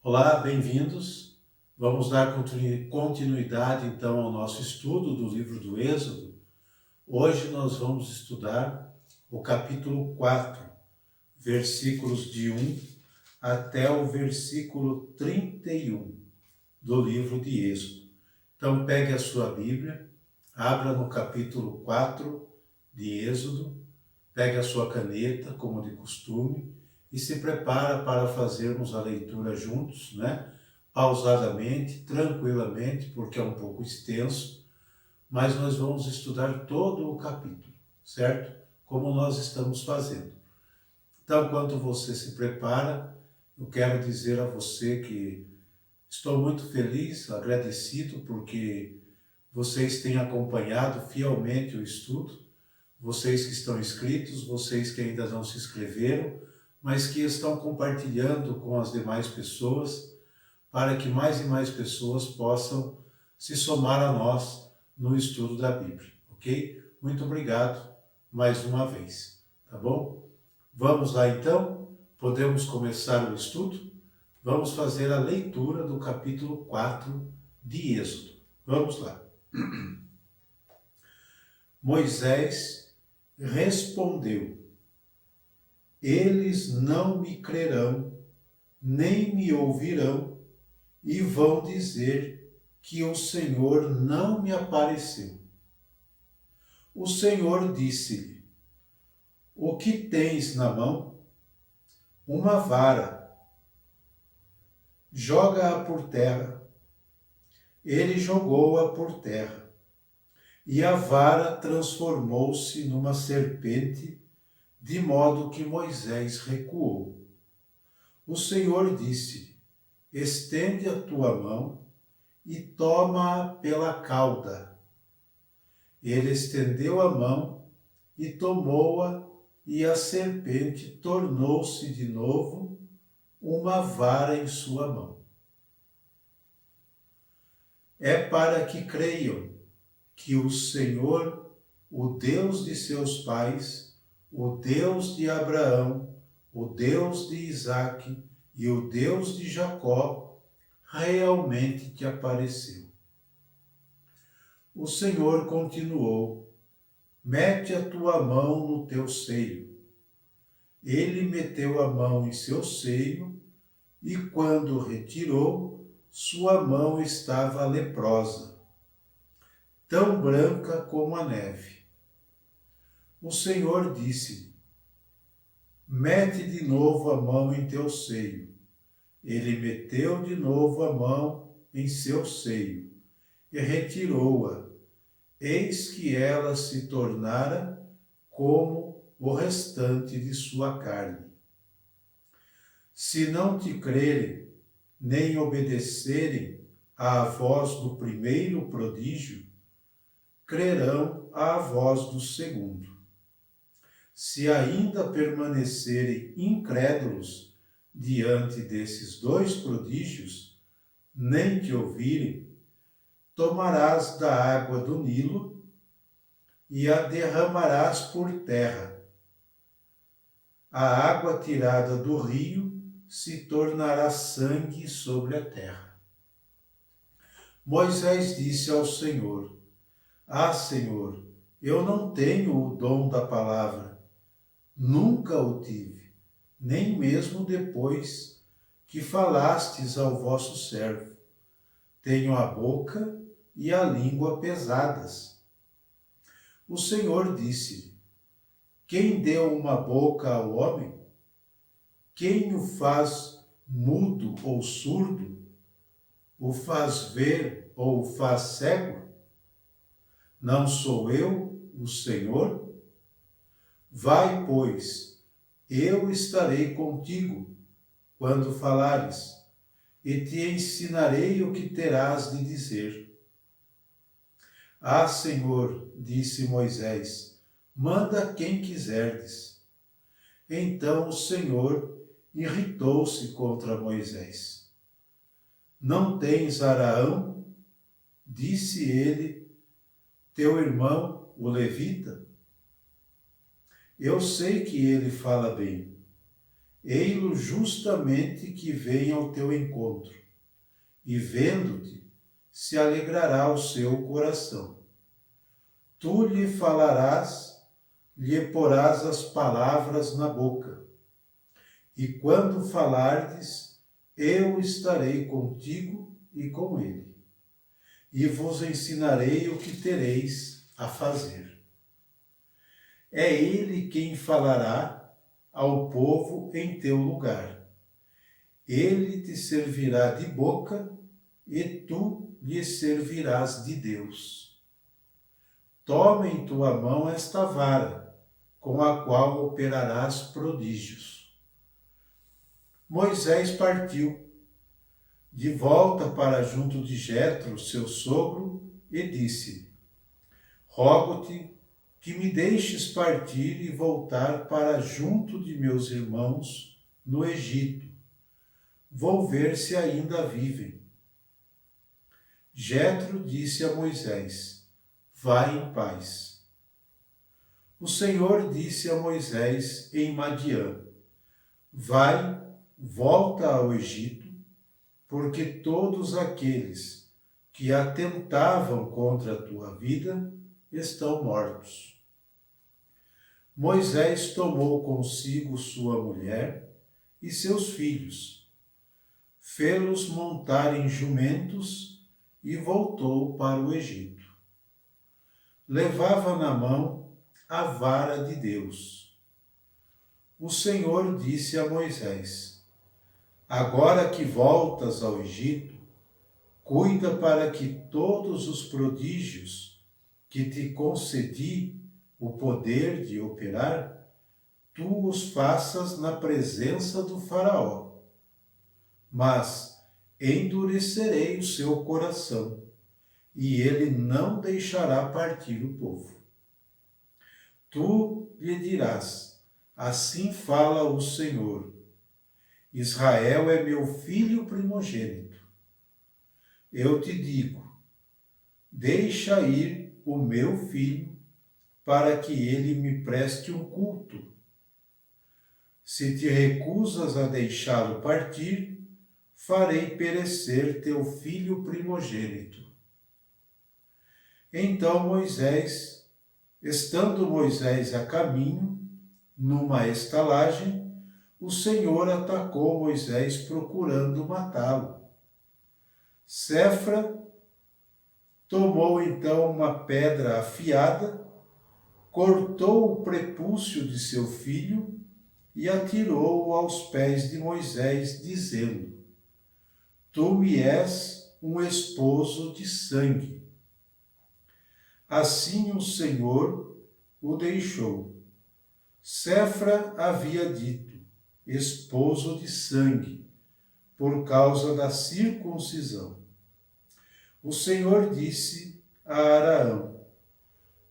Olá, bem-vindos. Vamos dar continuidade então ao nosso estudo do livro do Êxodo. Hoje nós vamos estudar o capítulo 4, versículos de 1 até o versículo 31 do livro de Êxodo. Então pegue a sua Bíblia, abra no capítulo 4 de Êxodo, pegue a sua caneta, como de costume, e se prepara para fazermos a leitura juntos, né? Pausadamente, tranquilamente, porque é um pouco extenso, mas nós vamos estudar todo o capítulo, certo? Como nós estamos fazendo. Então, enquanto você se prepara, eu quero dizer a você que estou muito feliz, agradecido, porque vocês têm acompanhado fielmente o estudo, vocês que estão inscritos, vocês que ainda não se inscreveram, mas que estão compartilhando com as demais pessoas, para que mais e mais pessoas possam se somar a nós no estudo da Bíblia, ok? Muito obrigado mais uma vez, tá bom? Vamos lá então? Podemos começar o estudo? Vamos fazer a leitura do capítulo 4 de Êxodo. Vamos lá. Moisés respondeu: eles não me crerão, nem me ouvirão, e vão dizer que o Senhor não me apareceu. O Senhor disse-lhe: o que tens na mão? Uma vara. Joga-a por terra. Ele jogou-a por terra, e a vara transformou-se numa serpente, de modo que Moisés recuou. O Senhor disse: estende a tua mão e toma-a pela cauda. Ele estendeu a mão e tomou-a, e a serpente tornou-se de novo uma vara em sua mão. É para que creiam que o Senhor, o Deus de seus pais, o Deus de Abraão, o Deus de Isaque e o Deus de Jacó, realmente te apareceu. O Senhor continuou: mete a tua mão no teu seio. Ele meteu a mão em seu seio, e quando retirou, sua mão estava leprosa, tão branca como a neve. O Senhor disse: mete de novo a mão em teu seio. Ele meteu de novo a mão em seu seio e retirou-a. Eis que ela se tornara como o restante de sua carne. Se não te crerem, nem obedecerem à voz do primeiro prodígio, crerão à voz do segundo. Se ainda permanecerem incrédulos diante desses dois prodígios, nem te ouvirem, tomarás da água do Nilo e a derramarás por terra. A água tirada do rio se tornará sangue sobre a terra. Moisés disse ao Senhor: ah, Senhor, eu não tenho o dom da palavra, nunca o tive, nem mesmo depois que falastes ao vosso servo. Tenho a boca e a língua pesadas. O Senhor disse: quem deu uma boca ao homem? Quem o faz mudo ou surdo? O faz ver ou o faz cego? Não sou eu, o Senhor? Vai, pois, eu estarei contigo quando falares, e te ensinarei o que terás de dizer. Ah, Senhor, disse Moisés, manda quem quiserdes. Então o Senhor irritou-se contra Moisés. Não tens Araão? Disse ele, teu irmão, o levita? Eu sei que ele fala bem. ei-lo justamente que vem ao teu encontro, e vendo-te, se alegrará o seu coração. Tu lhe falarás, lhe porás as palavras na boca, e quando falardes, eu estarei contigo e com ele, e vos ensinarei o que tereis a fazer. É ele quem falará ao povo em teu lugar. Ele te servirá de boca e tu lhe servirás de Deus. Toma em tua mão esta vara, com a qual operarás prodígios. Moisés partiu de volta para junto de Jetro, seu sogro, e disse: rogo-te que me deixes partir e voltar para junto de meus irmãos no Egito. Vou ver se ainda vivem. Jetro disse a Moisés: vai em paz. O Senhor disse a Moisés em Madiã: vai, volta ao Egito, porque todos aqueles que atentavam contra a tua vida estão mortos. Moisés tomou consigo sua mulher e seus filhos, fê-los montar em jumentos e voltou para o Egito. Levava na mão a vara de Deus. O Senhor disse a Moisés: agora que voltas ao Egito, cuida para que todos os prodígios que te concedi o poder de operar, tu os faças na presença do faraó. Mas endurecerei o seu coração, e ele não deixará partir o povo. Tu lhe dirás: assim fala o Senhor, Israel é meu filho primogênito. Eu te digo: deixa ir o meu filho, para que ele me preste um culto. Se te recusas a deixá-lo partir, farei perecer teu filho primogênito. Então estando Moisés a caminho, numa estalagem, o Senhor atacou Moisés procurando matá-lo. Séfora tomou então uma pedra afiada, cortou o prepúcio de seu filho e atirou-o aos pés de Moisés, dizendo: tu me és um esposo de sangue. Assim o Senhor o deixou. Séfora havia dito: esposo de sangue, por causa da circuncisão. O Senhor disse a Araão: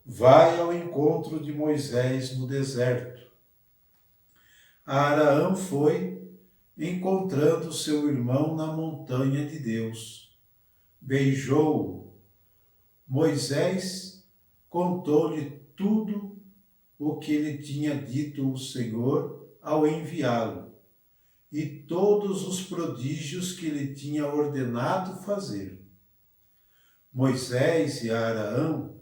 vai ao encontro de Moisés no deserto. Araão foi, encontrando seu irmão na montanha de Deus. Beijou-o. Moisés contou-lhe tudo o que lhe tinha dito o Senhor ao enviá-lo, e todos os prodígios que lhe tinha ordenado fazer. Moisés e Araão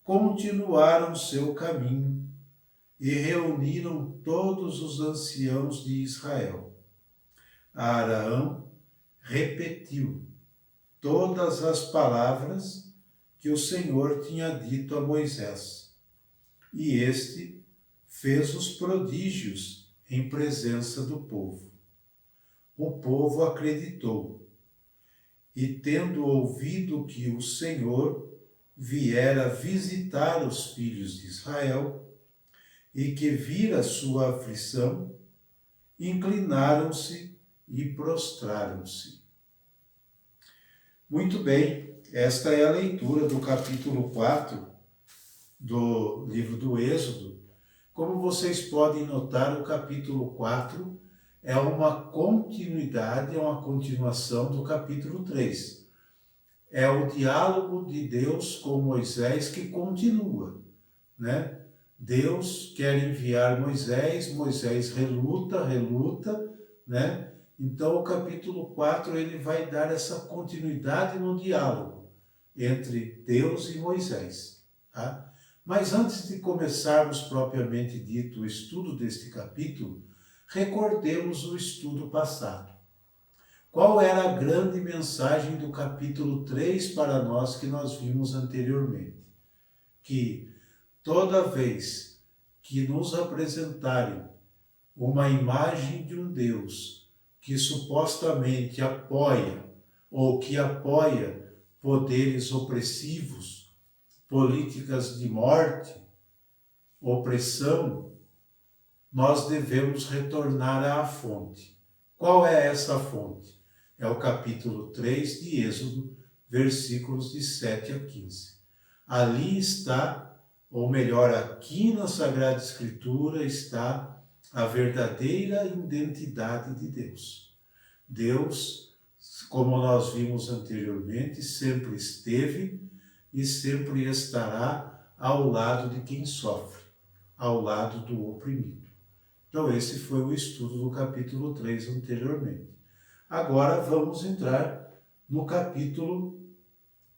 continuaram seu caminho e reuniram todos os anciãos de Israel. Araão repetiu todas as palavras que o Senhor tinha dito a Moisés, e este fez os prodígios em presença do povo. O povo acreditou, e tendo ouvido que o Senhor viera visitar os filhos de Israel, e que vira sua aflição, inclinaram-se e prostraram-se. Muito bem, esta é a leitura do capítulo 4 do livro do Êxodo. Como vocês podem notar, o capítulo 4 é uma continuidade, é uma continuação do capítulo 3. É o diálogo de Deus com Moisés que continua, né? Deus quer enviar Moisés, Moisés reluta, né? Então o capítulo 4 ele vai dar essa continuidade no diálogo entre Deus e Moisés, tá? Mas antes de começarmos propriamente dito o estudo deste capítulo, recordemos o estudo passado. Qual era a grande mensagem do capítulo 3 para nós que nós vimos anteriormente? Que toda vez que nos apresentarem uma imagem de um Deus que supostamente apoia ou que apoia poderes opressivos, políticas de morte, opressão, nós devemos retornar à fonte. Qual é essa fonte? É o capítulo 3 de Êxodo, versículos de 7 a 15. Ali está, ou melhor, aqui na Sagrada Escritura está a verdadeira identidade de Deus. Deus, como nós vimos anteriormente, sempre esteve e sempre estará ao lado de quem sofre, ao lado do oprimido. Então esse foi o estudo do capítulo 3 anteriormente. Agora vamos entrar no capítulo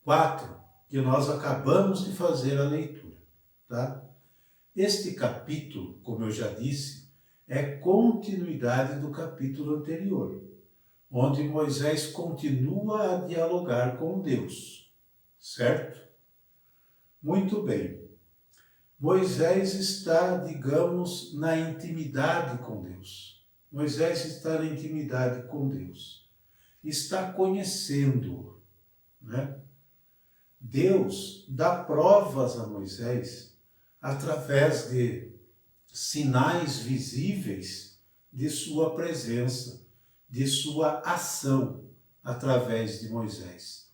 4, que nós acabamos de fazer a leitura, tá? Este capítulo, como eu já disse, é continuidade do capítulo anterior, onde Moisés continua a dialogar com Deus, certo? Muito bem. Moisés está, digamos, na intimidade com Deus. Moisés está na intimidade com Deus. Está conhecendo-o, né? Deus dá provas a Moisés através de sinais visíveis de sua presença, de sua ação através de Moisés.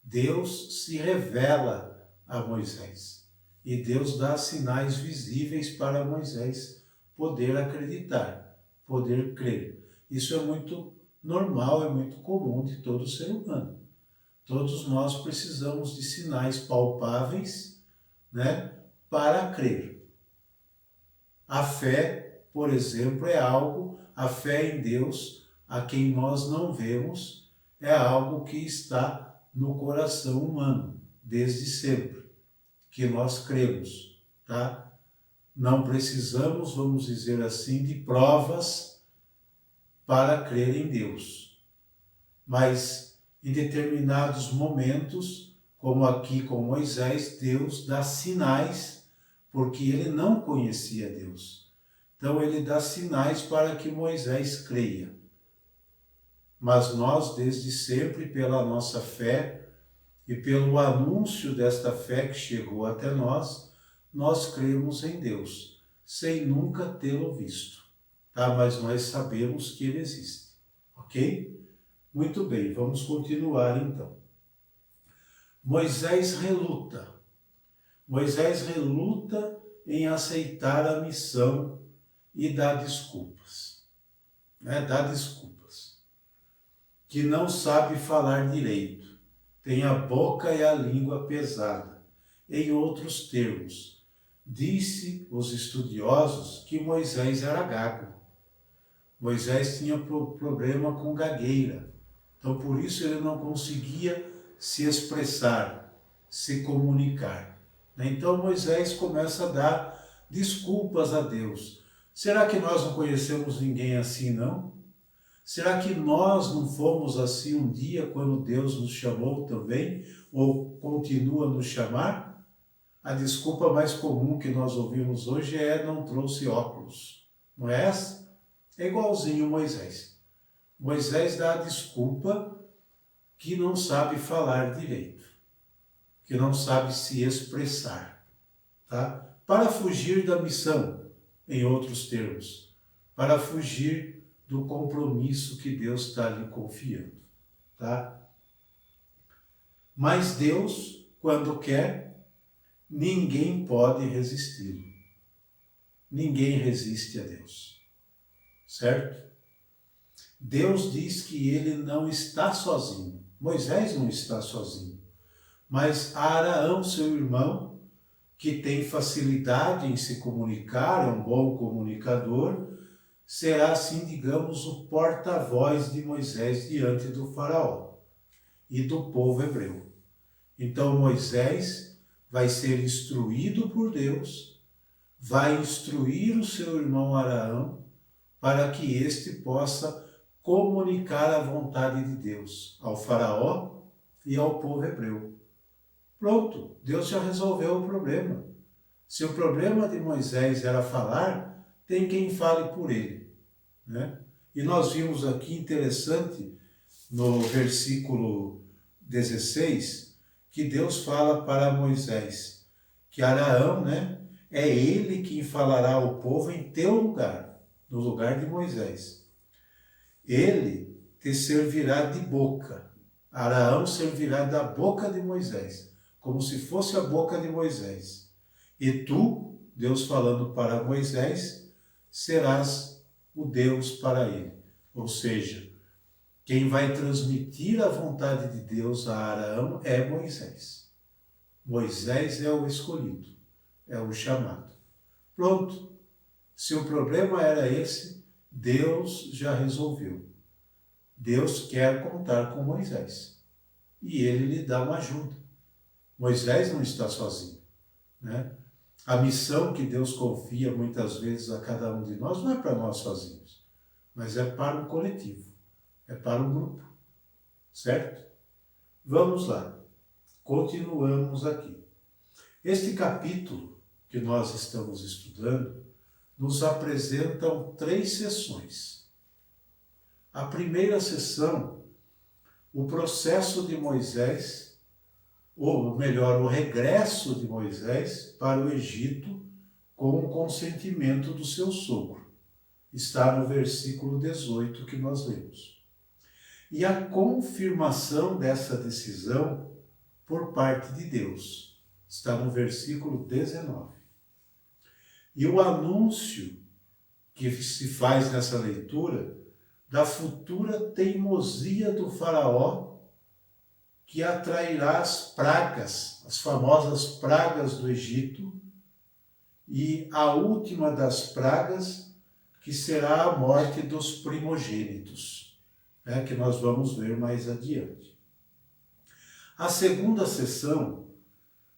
Deus se revela a Moisés e Deus dá sinais visíveis para Moisés poder acreditar, poder crer. Isso é muito normal, é muito comum de todo ser humano. Todos nós precisamos de sinais palpáveis, né, para crer. A fé, por exemplo, é algo, a fé em Deus, a quem nós não vemos, é algo que está no coração humano, desde sempre, que nós cremos, tá? Não precisamos, vamos dizer assim, de provas para crer em Deus. Mas em determinados momentos, como aqui com Moisés, Deus dá sinais, porque ele não conhecia Deus. Então ele dá sinais para que Moisés creia. Mas nós, desde sempre, pela nossa fé e pelo anúncio desta fé que chegou até nós, nós cremos em Deus, sem nunca tê-lo visto, tá? Mas nós sabemos que ele existe, ok? Muito bem, vamos continuar então. Moisés reluta. Moisés reluta em aceitar a missão e dá desculpas, né? Dá desculpas. Que não sabe falar direito, tem a boca e a língua pesada. Em outros termos, disse os estudiosos que Moisés era gago. Moisés tinha problema com gagueira. Então, por isso ele não conseguia se expressar, se comunicar. Então, Moisés começa a dar desculpas a Deus. Será que nós não conhecemos ninguém assim, não? Será que nós não fomos assim um dia quando Deus nos chamou também? Ou continua a nos chamar? A desculpa mais comum que nós ouvimos hoje é não trouxe óculos. Não é essa? É igualzinho Moisés. Moisés dá a desculpa que não sabe falar direito, que não sabe se expressar, tá? Para fugir da missão, em outros termos, para fugir do compromisso que Deus está lhe confiando, tá? Mas Deus, quando quer, ninguém pode resisti-lo. Ninguém resiste a Deus, certo? Deus diz que ele não está sozinho. Moisés não está sozinho. Mas Araão, seu irmão, que tem facilidade em se comunicar, é um bom comunicador, será assim, digamos, o porta-voz de Moisés diante do faraó e do povo hebreu. Então Moisés vai ser instruído por Deus, vai instruir o seu irmão Arão para que este possa comunicar a vontade de Deus ao faraó e ao povo hebreu. Pronto, Deus já resolveu o problema. Se o problema de Moisés era falar, tem quem fale por ele, né? E nós vimos aqui, interessante, no versículo 16, que Deus fala para Moisés que Arão, né, é ele quem falará ao povo em teu lugar, no lugar de Moisés. Ele te servirá de boca. Arão servirá da boca de Moisés, como se fosse a boca de Moisés. E tu, Deus falando para Moisés, serás o Deus para ele. Ou seja, quem vai transmitir a vontade de Deus a Arão é Moisés. Moisés é o escolhido, é o chamado. Pronto. Se o problema era esse, Deus já resolveu. Deus quer contar com Moisés. E ele lhe dá uma ajuda. Moisés não está sozinho, né? A missão que Deus confia muitas vezes a cada um de nós não é para nós sozinhos, mas é para um coletivo, é para um grupo, certo? Vamos lá, continuamos aqui. Este capítulo que nós estamos estudando nos apresentam 3 sessões. A primeira sessão, o processo de Moisés, ou melhor, o regresso de Moisés para o Egito com o consentimento do seu sogro. Está no versículo 18 que nós lemos. E a confirmação dessa decisão por parte de Deus. Está no versículo 19. E o anúncio que se faz nessa leitura da futura teimosia do faraó, que atrairá as pragas, as famosas pragas do Egito, e a última das pragas, que será a morte dos primogênitos, né, que nós vamos ver mais adiante. A segunda sessão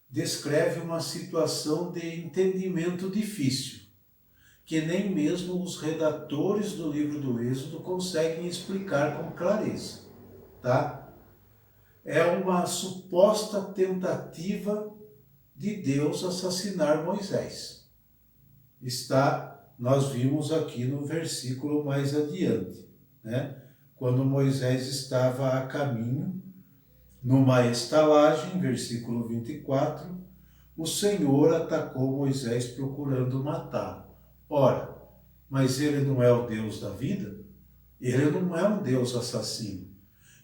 descreve uma situação de entendimento difícil, que nem mesmo os redatores do livro do Êxodo conseguem explicar com clareza, tá? É uma suposta tentativa de Deus assassinar Moisés. Nós vimos aqui no versículo mais adiante, né? Quando Moisés estava a caminho, numa estalagem, versículo 24, o Senhor atacou Moisés procurando matá-lo. Ora, mas ele não é o Deus da vida? Ele não é um Deus assassino.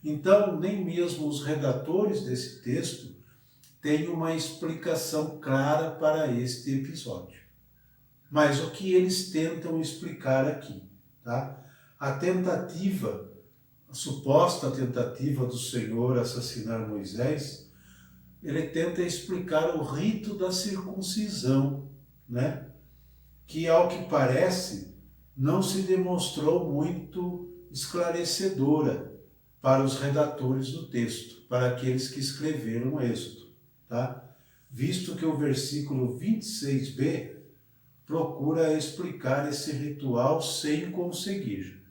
Então, nem mesmo os redatores desse texto têm uma explicação clara para este episódio. Mas o que eles tentam explicar aqui, tá? A suposta tentativa do Senhor assassinar Moisés, ele tenta explicar o rito da circuncisão, né? Que, ao que parece, não se demonstrou muito esclarecedora para os redatores do texto, para aqueles que escreveram o Êxodo, tá? Visto que o versículo 26b procura explicar esse ritual sem conseguir.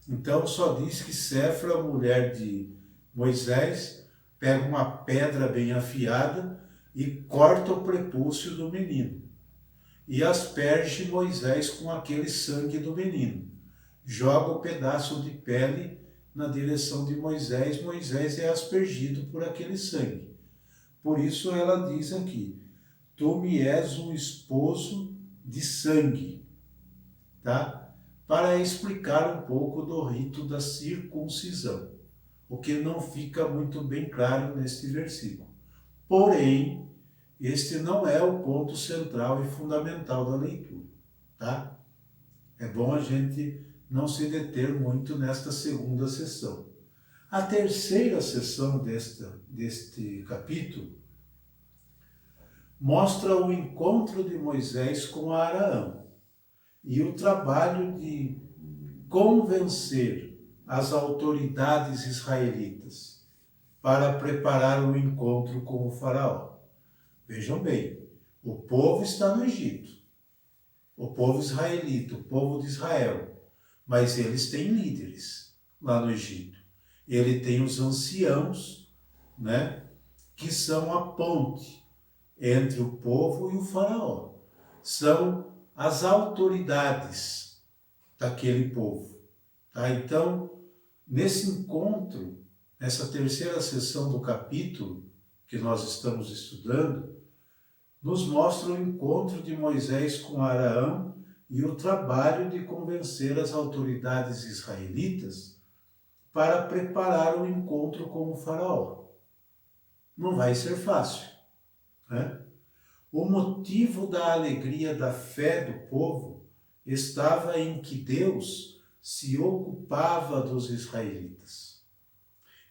Então só diz que Séfora, mulher de Moisés, pega uma pedra bem afiada e corta o prepúcio do menino e asperge Moisés com aquele sangue do menino. Joga o pedaço de pele na direção de Moisés, Moisés é aspergido por aquele sangue. Por isso ela diz aqui, tu me és um esposo de sangue, tá? Para explicar um pouco do rito da circuncisão, o que não fica muito bem claro neste versículo. Porém, este não é o ponto central e fundamental da leitura, tá? É bom a gente não se deter muito nesta segunda sessão. A terceira sessão deste capítulo mostra o encontro de Moisés com Arão e o trabalho de convencer as autoridades israelitas para preparar o encontro com o faraó. Vejam bem, o povo está no Egito, o povo israelita, o povo de Israel, mas eles têm líderes lá no Egito. Ele tem os anciãos, né, que são a ponte entre o povo e o faraó. São as autoridades daquele povo. Tá? Então, nesse encontro, nessa terceira sessão do capítulo que nós estamos estudando, nos mostra o encontro de Moisés com Arão e o trabalho de convencer as autoridades israelitas para preparar o encontro com o faraó. Não vai ser fácil, né? O motivo da alegria da fé do povo estava em que Deus se ocupava dos israelitas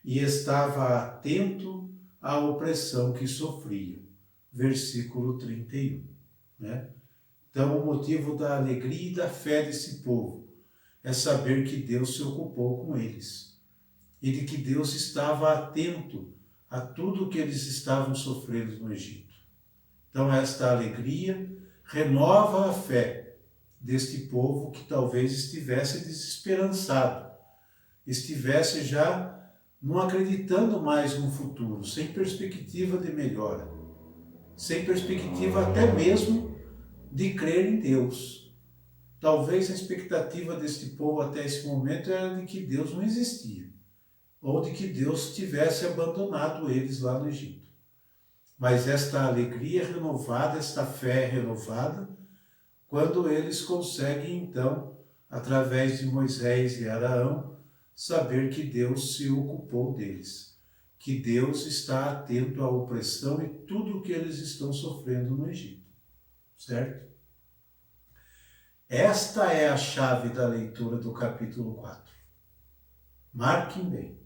e estava atento à opressão que sofriam. Versículo 31. Né? Então, o motivo da alegria e da fé desse povo é saber que Deus se ocupou com eles e de que Deus estava atento a tudo que eles estavam sofrendo no Egito. Então, esta alegria renova a fé deste povo que talvez estivesse desesperançado, estivesse já não acreditando mais no futuro, sem perspectiva de melhora, sem perspectiva até mesmo de crer em Deus. Talvez a expectativa deste povo até esse momento era de que Deus não existia, ou de que Deus tivesse abandonado eles lá no Egito. Mas esta alegria renovada, esta fé renovada, quando eles conseguem, então, através de Moisés e Arão, saber que Deus se ocupou deles, que Deus está atento à opressão e tudo o que eles estão sofrendo no Egito, certo? Esta é a chave da leitura do capítulo 4. Marquem bem,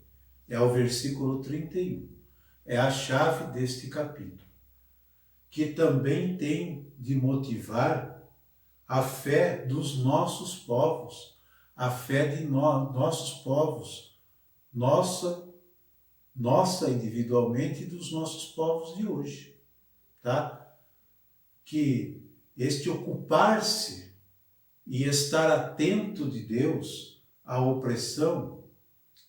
é o versículo 31. É a chave deste capítulo, que também tem de motivar a fé dos nossos povos, a fé de nossos povos, nossa individualmente e dos nossos povos de hoje, tá? Que este ocupar-se e estar atento de Deus à opressão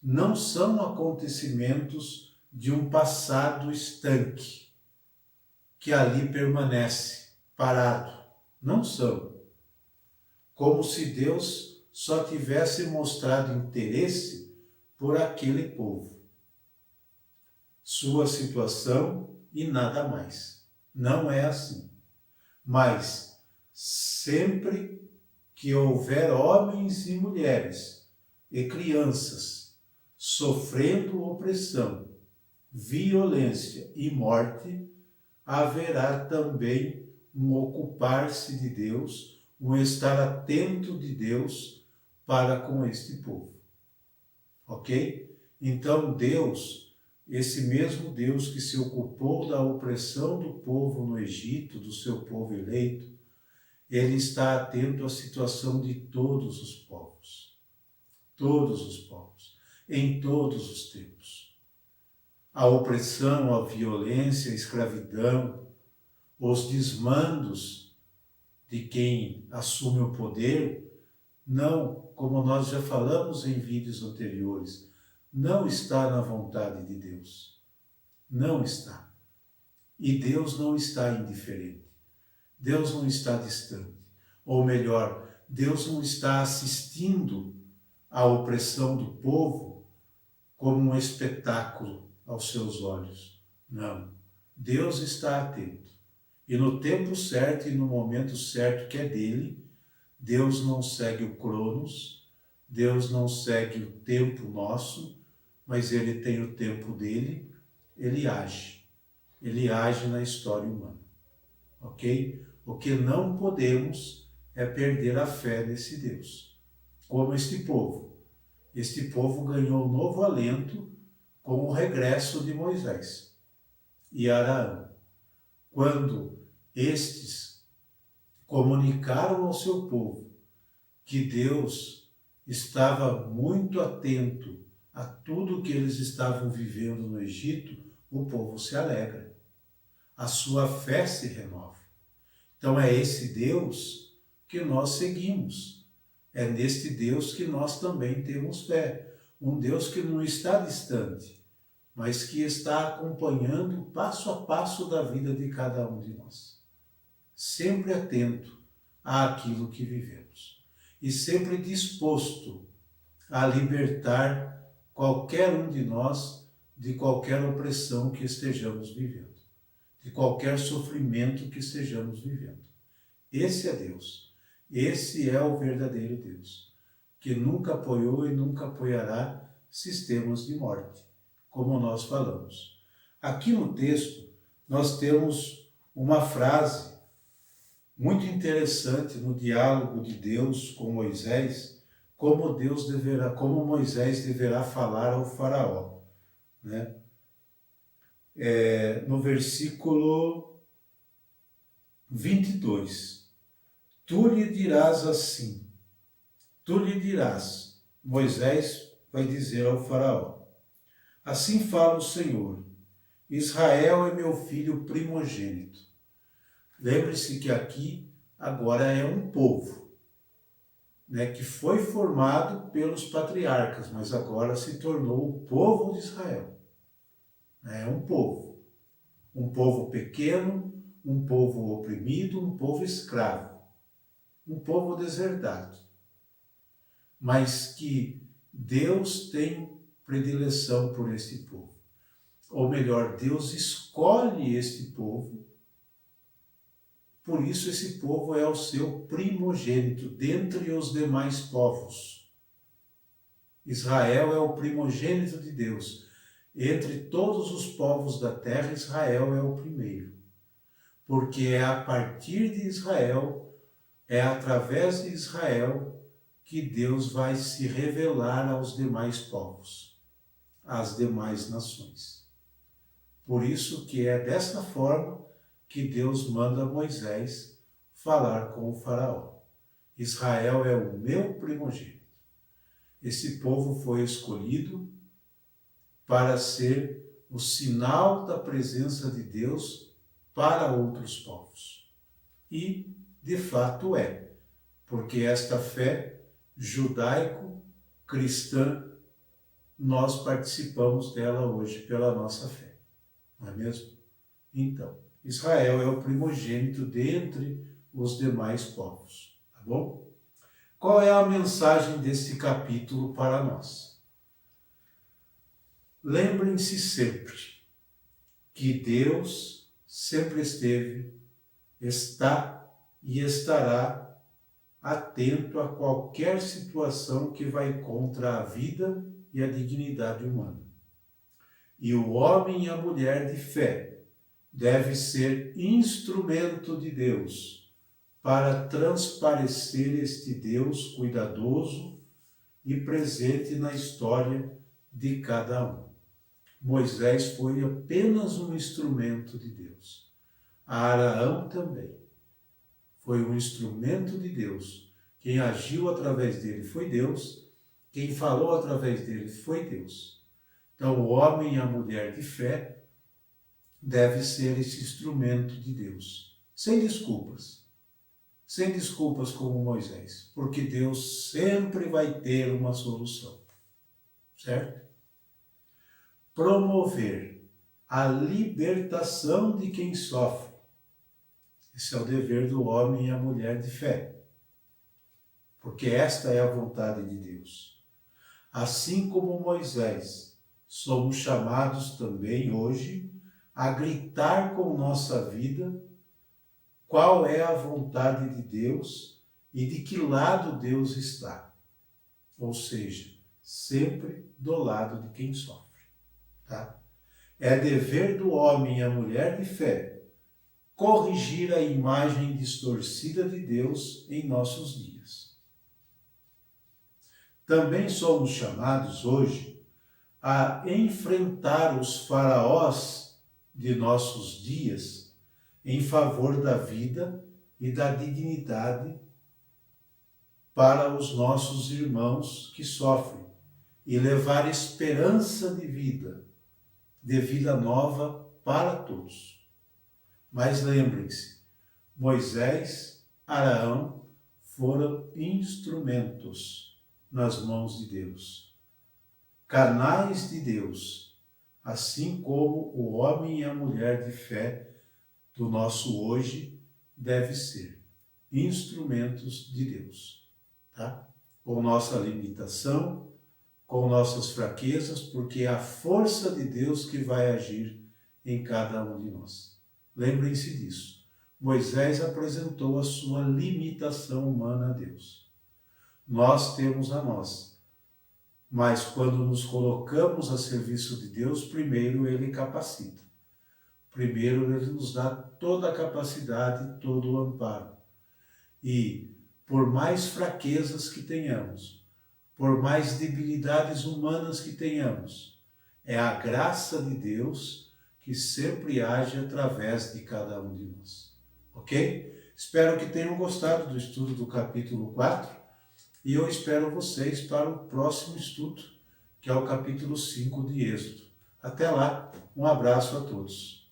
não são acontecimentos de um passado estanque, que ali permanece parado. Não são. Como se Deus só tivesse mostrado interesse por aquele povo, sua situação e nada mais. Não é assim. Mas sempre que houver homens e mulheres e crianças sofrendo opressão, violência e morte, haverá também um ocupar-se de Deus, um estar atento de Deus para com este povo. Ok? Então Deus, esse mesmo Deus que se ocupou da opressão do povo no Egito, do seu povo eleito, ele está atento à situação de todos os povos, em todos os tempos. A opressão, a violência, a escravidão, os desmandos de quem assume o poder, não, como nós já falamos em vídeos anteriores, não está na vontade de Deus. Não está. E Deus não está indiferente. Deus não está distante. Ou melhor, Deus não está assistindo à opressão do povo como um espetáculo aos seus olhos. Não. Deus está atento. E no tempo certo e no momento certo que é dele, Deus não segue o Cronos, Deus não segue o tempo nosso, mas ele tem o tempo dele, ele age. Ele age na história humana. Ok? O que não podemos é perder a fé nesse Deus. Como este povo. Este povo ganhou novo alento com o regresso de Moisés e Arão, quando estes comunicaram ao seu povo que Deus estava muito atento a tudo que eles estavam vivendo no Egito, o povo se alegra. A sua fé se renova. Então é esse Deus que nós seguimos. É neste Deus que nós também temos fé. Um Deus que não está distante, mas que está acompanhando passo a passo da vida de cada um de nós. Sempre atento àquilo que vivemos. E sempre disposto a libertar qualquer um de nós de qualquer opressão que estejamos vivendo, de qualquer sofrimento que estejamos vivendo. Esse é Deus. Esse é o verdadeiro Deus, que nunca apoiou e nunca apoiará sistemas de morte, como nós falamos. Aqui no texto, nós temos uma frase muito interessante no diálogo de Deus com Moisés, como Moisés deverá falar ao faraó, né? No versículo 22, tu lhe dirás assim, Moisés vai dizer ao faraó, assim fala o Senhor, Israel é meu filho primogênito. Lembre-se que aqui agora é um povo, né, que foi formado pelos patriarcas, mas agora se tornou o povo de Israel. É um povo pequeno, um povo oprimido, um povo escravo, um povo deserdado, mas que Deus tem predileção por este povo. Ou melhor, Deus escolhe este povo, por isso esse povo é o seu primogênito dentre os demais povos. Israel é o primogênito de Deus. Entre todos os povos da terra, Israel é o primeiro. Porque é a partir de Israel, é através de Israel, que Deus vai se revelar aos demais povos, às demais nações. Por isso que é desta forma que Deus manda Moisés falar com o faraó. Israel é o meu primogênito. Esse povo foi escolhido para ser o sinal da presença de Deus para outros povos. E, de fato, é, porque esta fé judaico-cristã, nós participamos dela hoje pela nossa fé, não é mesmo? Então, Israel é o primogênito dentre os demais povos, tá bom? Qual é a mensagem deste capítulo para nós? Lembrem-se sempre que Deus sempre esteve, está e estará atento a qualquer situação que vai contra a vida e a dignidade humana. E o homem e a mulher de fé deve ser instrumento de Deus para transparecer este Deus cuidadoso e presente na história de cada um. Moisés foi apenas um instrumento de Deus. Araão também foi um instrumento de Deus. Quem agiu através dele foi Deus. Quem falou através dele foi Deus. Então, o homem e a mulher de fé deve ser esse instrumento de Deus. Sem desculpas. Sem desculpas como Moisés. Porque Deus sempre vai ter uma solução. Certo? Promover a libertação de quem sofre. Esse é o dever do homem e a mulher de fé. Porque esta é a vontade de Deus. Assim como Moisés, somos chamados também hoje a gritar com nossa vida qual é a vontade de Deus e de que lado Deus está. Ou seja, sempre do lado de quem sofre. Tá? É dever do homem e a mulher de fé corrigir a imagem distorcida de Deus em nossos dias. Também somos chamados hoje a enfrentar os faraós de nossos dias em favor da vida e da dignidade para os nossos irmãos que sofrem e levar esperança de vida nova para todos. Mas lembrem-se, Moisés, Arão foram instrumentos nas mãos de Deus, canais de Deus, assim como o homem e a mulher de fé do nosso hoje deve ser instrumentos de Deus, tá? Com nossa limitação, com nossas fraquezas, porque é a força de Deus que vai agir em cada um de nós. Lembrem-se disso. Moisés apresentou a sua limitação humana a Deus. Nós temos a nossa. Mas quando nos colocamos a serviço de Deus, primeiro Ele capacita. Primeiro Ele nos dá toda a capacidade, todo o amparo. E por mais fraquezas que tenhamos, por mais debilidades humanas que tenhamos, é a graça de Deus que sempre age através de cada um de nós. Ok? Espero que tenham gostado do estudo do capítulo 4 e eu espero vocês para o próximo estudo, que é o capítulo 5 de Êxodo. Até lá, um abraço a todos.